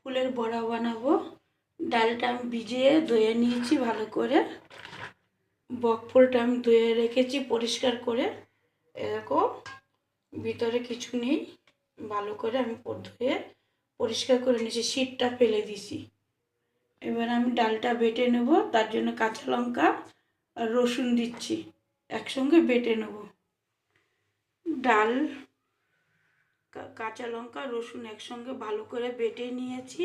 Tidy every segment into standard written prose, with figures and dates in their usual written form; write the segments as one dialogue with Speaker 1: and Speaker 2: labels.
Speaker 1: ফুলের বড়া বানাবো। ডালটা আমি ভিজিয়ে ধুয়ে নিয়েছি ভালো করে। বকফুলটা আমি ধুয়ে রেখেছি পরিষ্কার করে। এরকম ভিতরে কিছু নেই, ভালো করে আমি ধুয়ে পরিষ্কার করে নিয়েছি, শীতটা ফেলে দিছি। এবার আমি ডালটা বেটে নেব, তার জন্য কাঁচা লঙ্কা আর রসুন দিচ্ছি, একসঙ্গে বেটে নেব। ডাল, কাঁচা লঙ্কা, রসুন একসঙ্গে ভালো করে বেটে নিয়েছি।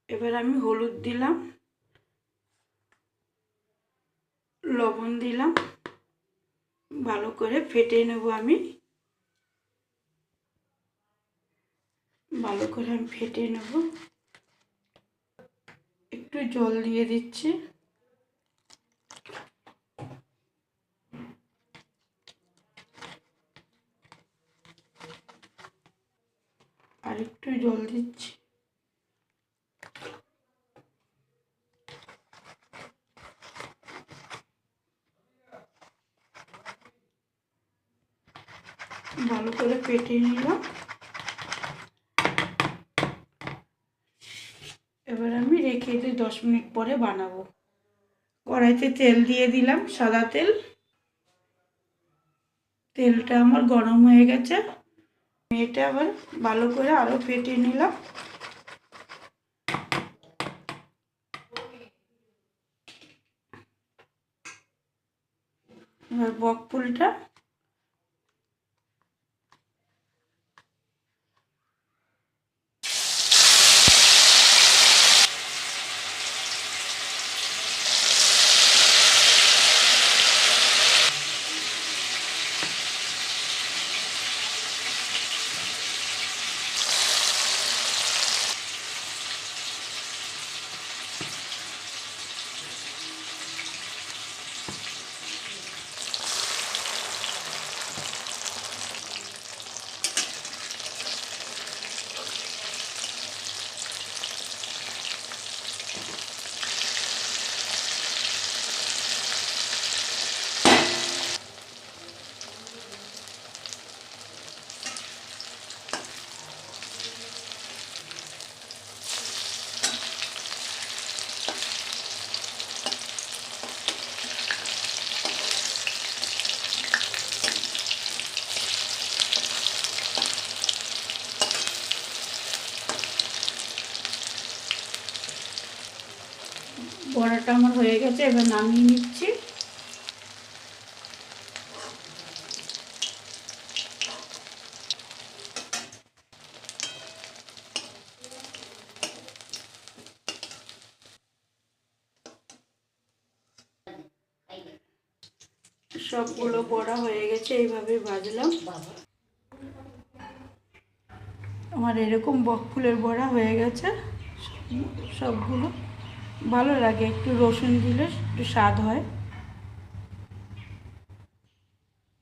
Speaker 1: এবার আমি হলুদ দিলাম, লবণ দিলাম, ভালো করে ফেটে নেব। আমি ভালো করে ফেটে নেব। একটু জল দিয়ে দিচ্ছি। আর একটু জল দিচ্ছি। ভালো করে ফেটে নিলাম। এবার আমি রেখে দিই, 10 মিনিট পরে বানাবো। কড়াইতে তেল দিয়ে দিলাম, সাদা তেল। তেলটা আমার গরম হয়ে গেছে। এটা আবার ভালো করে আরো ফেটে নিলাম। এবার বকফুলটা বড়াটা আমার হয়ে গেছে। এবার নামিয়ে নিচ্ছি। সবগুলো বড়া হয়ে গেছে, এইভাবে ভাজলাম। আমার এরকম বকফুলের বড়া হয়ে গেছে সবগুলো। ভালো লাগে, একটু রসুন দিলে একটু স্বাদ হয়।